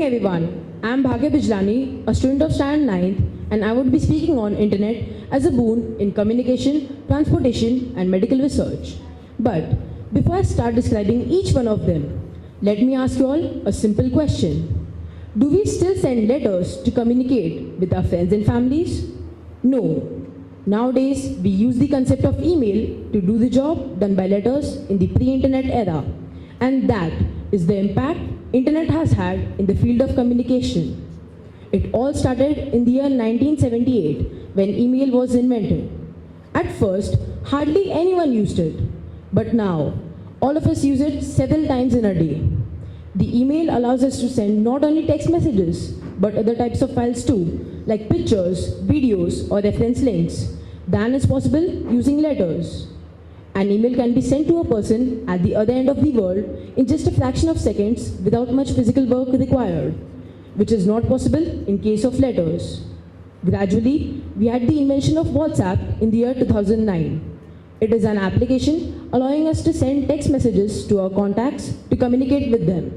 Everyone, I am Bhagya Bijlani, a student of standard 9th, and I would be speaking on internet as a boon in communication, transportation and medical research. But before I start describing each one of them, let me ask you all a simple question. Do we still send letters to communicate with our friends and families? No. Nowadays, we use the concept of email to do the job done by letters in the pre-internet era. And that is the impact internet has had in the field of communication. It all started in the year 1978 when email was invented. At first, hardly anyone used it, but now all of us use it several times in a day. The email allows us to send not only text messages, but other types of files too, like pictures, videos, or reference links, than is possible using letters. An email can be sent to a person at the other end of the world in just a fraction of seconds without much physical work required, which is not possible in case of letters. Gradually, we had the invention of WhatsApp in the year 2009. It is an application allowing us to send text messages to our contacts to communicate with them.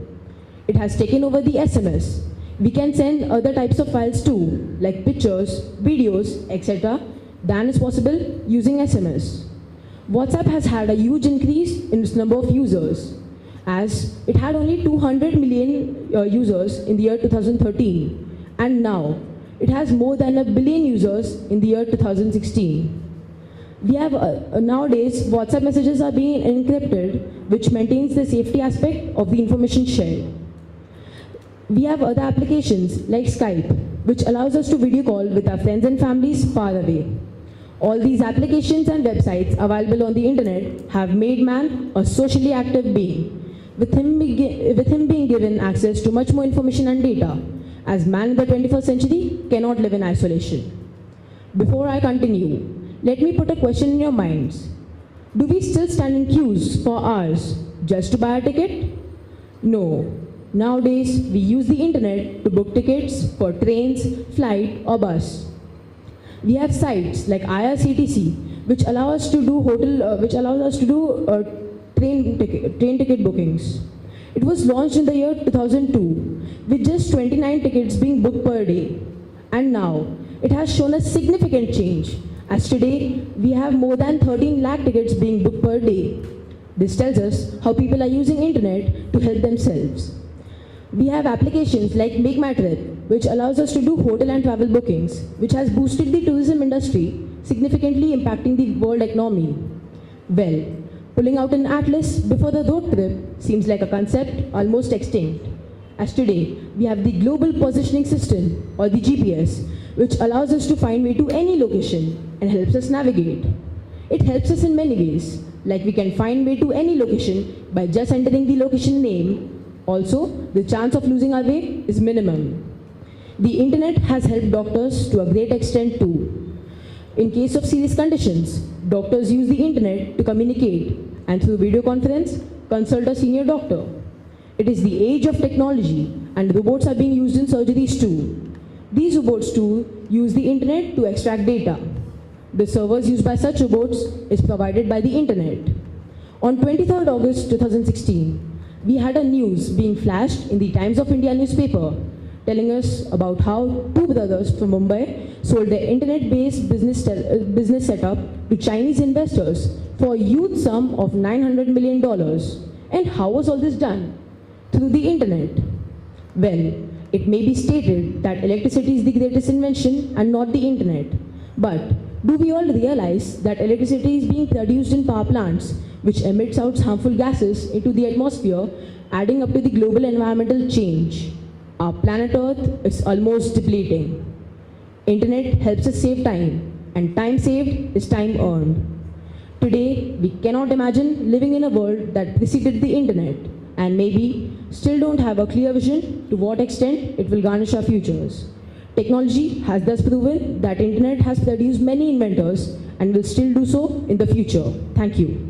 It has taken over the SMS. We can send other types of files too, like pictures, videos, etc., than is possible using SMS. WhatsApp has had a huge increase in its number of users, as it had only 200 million users in the year 2013, and now it has more than 1 billion users in the year 2016. We have nowadays WhatsApp messages are being encrypted, which maintains the safety aspect of the information shared. We have other applications like Skype, which allows us to video call with our friends and families far away. All these applications and websites available on the internet have made man a socially active being, with him being given access to much more information and data, as man in the 21st century cannot live in isolation. Before I continue, let me put a question in your minds. Do we still stand in queues for hours just to buy a ticket? No. Nowadays, we use the internet to book tickets for trains, flight or bus. We have sites like IRCTC, which allow us to do train ticket bookings. It was launched in the year 2002, with just 29 tickets being booked per day. And now, it has shown a significant change, as today, we have more than 13 lakh tickets being booked per day. This tells us how people are using internet to help themselves. We have applications like Make My Trip, which allows us to do hotel and travel bookings, which has boosted the tourism industry, significantly impacting the world economy. Well, pulling out an atlas before the road trip seems like a concept almost extinct, as today we have the Global Positioning System, or the GPS, which allows us to find way to any location and helps us navigate. It helps us in many ways, like we can find way to any location by just entering the location name. Also, the chance of losing our way is minimum. The internet has helped doctors to a great extent too. In case of serious conditions, doctors use the internet to communicate and through video conference, consult a senior doctor. It is the age of technology and robots are being used in surgeries too. These robots too use the internet to extract data. The servers used by such robots is provided by the internet. On 23rd August 2016, we had a news being flashed in the Times of India newspaper telling us about how two brothers from Mumbai sold their internet-based business setup to Chinese investors for a huge sum of $900 million. And how was all this done? Through the internet. Well, it may be stated that electricity is the greatest invention and not the internet. But do we all realize that electricity is being produced in power plants, which emits out harmful gases into the atmosphere, adding up to the global environmental change? Our planet Earth is almost depleting. Internet helps us save time, and time saved is time earned. Today, we cannot imagine living in a world that preceded the internet, and maybe still don't have a clear vision to what extent it will garnish our futures. Technology has thus proven that internet has produced many inventors and will still do so in the future. Thank you.